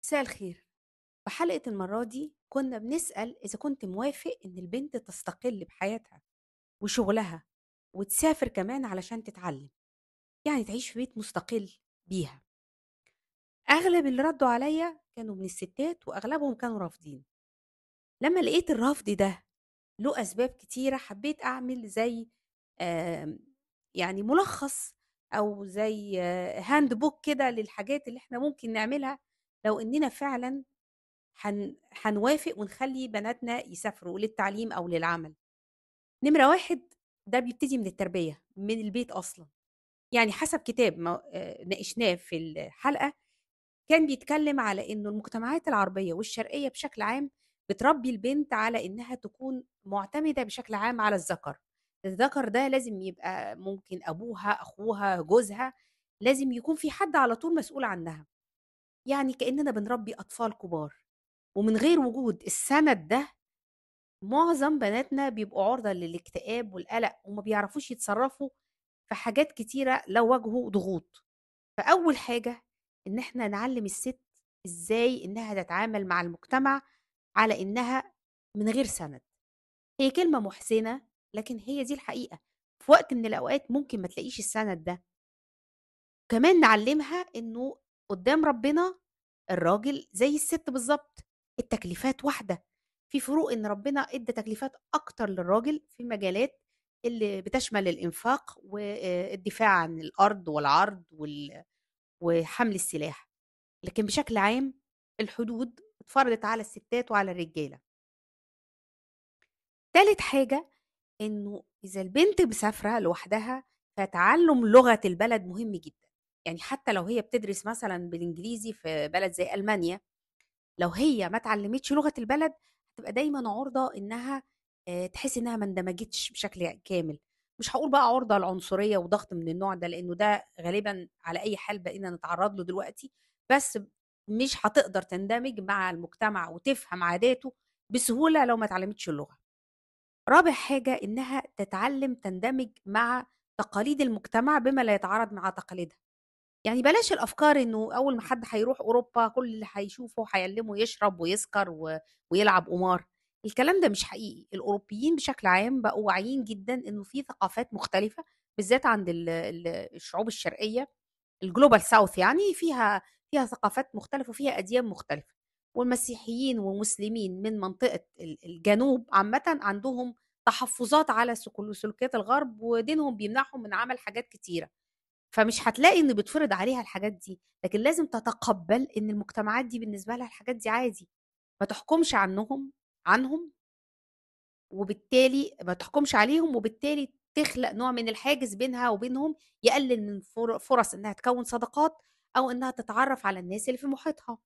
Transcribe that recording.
مساء الخير. في حلقة المرة دي كنا بنسأل إذا كنت موافق إن البنت تستقل بحياتها وشغلها وتسافر كمان علشان تتعلم، يعني تعيش في بيت مستقل بيها. أغلب اللي ردوا عليا كانوا من الستات وأغلبهم كانوا رافضين. لما لقيت الرفض ده له أسباب كتيرة حبيت أعمل زي آم، يعني ملخص أو زي هاند بوك كده للحاجات اللي احنا ممكن نعملها لو إننا فعلا هنوافق ونخلّي بناتنا يسافروا للتعليم أو للعمل. نمرة 1 ده بيبتدي من التربية، من البيت أصلًا. يعني حسب كتاب ما ناقشناه في الحلقة، كان بيتكلم على إنه المجتمعات العربية والشرقية بشكل عام بتربي البنت على إنها تكون مُعتمدة بشكل عام على الذكر. الذكر ده لازم يبقى ممكن أبوها، أخوها، جوزها، لازم يكون في حد على طول مسؤول عنها. يعني كإننا بنربي أطفال كبار، ومن غير وجود السَنَد ده معظم بناتنا بيبقوا عُرضة للاكتئاب والقلق وما بيعرفوش يتصرّفوا في حاجات كتيرة لو واجهوا ضغوط. فأول حاجة إن إحنا نعلِّم الست إزاي إنها تتعامل مع المجتمع على إنها من غير سَنَد. هي كلمة مُحزِنة، لكن هي دي الحقيقة. في وقت من الأوقات ممكن ما تلاقيش السَنَد ده. كمان نعلّمها إنه قُدّام ربنا الراجل زي الست بالضبط، التكليفات واحدة. في فروق إن ربنا إدّى تكليفات أكتر للراجل في المجالات اللي بتشمل الإنفاق الدفاع عن الأرض والعرض وحمل السلاح، لكن بشكل عام الحدود اتفرضت على الستات وعلى الرجالة. تالت حاجة إنه إذا البنت مسافرة لوحدها، فتعلُّم لغة البلد مهم جدًا. يعني حتى لو هي بتدرس مثلًا بالإنجليزي في بلد زي ألمانيا، لو هي ما اتعلّمتش لغة البلد، هتبقى دايمًا عُرضة إنها تحس إنها ما اندمجتش بشكل كامل. مش هاقول بقى عُرضة لعنصرية وضغط من النوع ده، لإنه ده غالبًا على أي حال بقينا نتعرّض له دلوقتي، بس مش هتقدر تندمج مع المجتمع وتفهم عاداته بسهولة لو ما اتعلّمتش اللغة. رابع حاجة إنها تتعلم تندمج مع تقاليد المجتمع بما لا يتعارض مع تقاليدها. يعني بلاش الأفكار إنه أول ما حد هيروح أوروبا كل اللي هيشوفه هيعلمه يشرب ويسكر ويلعب قمار. الكلام ده مش حقيقي. الأوروبيين بشكل عام بقوا واعيين جدًا إنه في ثقافات مختلفة بالذات عند الشعوب الشرقية الglobal south يعني فيها ثقافات مختلفة وفيها أديان مختلفة. والمسيحيين ومسلمين من منطقة الجنوب عامةً عندهم تحفظات على سلوكيات الغرب، ودينهم بيمنعهم من عمل حاجات كتيرة. فمش هتلاقي إن بيتفرض عليها الحاجات دي، لكن لازم تتقبل إن المجتمعات دي بالنسبة لها الحاجات دي عادي. ما تحكمش عنهم، وبالتالي ما تحكمش عليهم، وبالتالي تخلق نوع من الحاجز بينها وبينهم، يقلل من فرص إنها تكوّن صداقات أو إنها تتعرّف على الناس اللي في محيطها.